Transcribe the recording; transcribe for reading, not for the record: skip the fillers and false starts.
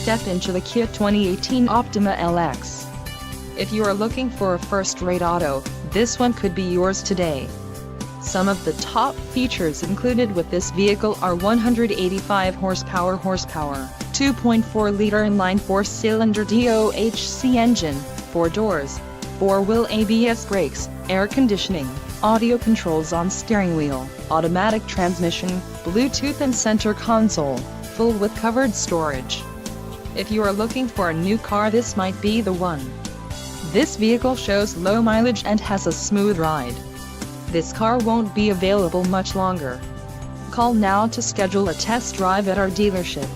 step into the Kia 2018 Optima LX. If you are looking for a first-rate auto, this one could be yours today. Some of the top features included with this vehicle are 185 horsepower, 2.4-liter inline 4-cylinder DOHC engine, 4 doors, 4-wheel ABS brakes, air conditioning, audio controls on steering wheel, automatic transmission, Bluetooth and center console, full with covered storage. If you are looking for a new car, this might be the one. This vehicle shows low mileage and has a smooth ride. This car won't be available much longer. Call now to schedule a test drive at our dealership.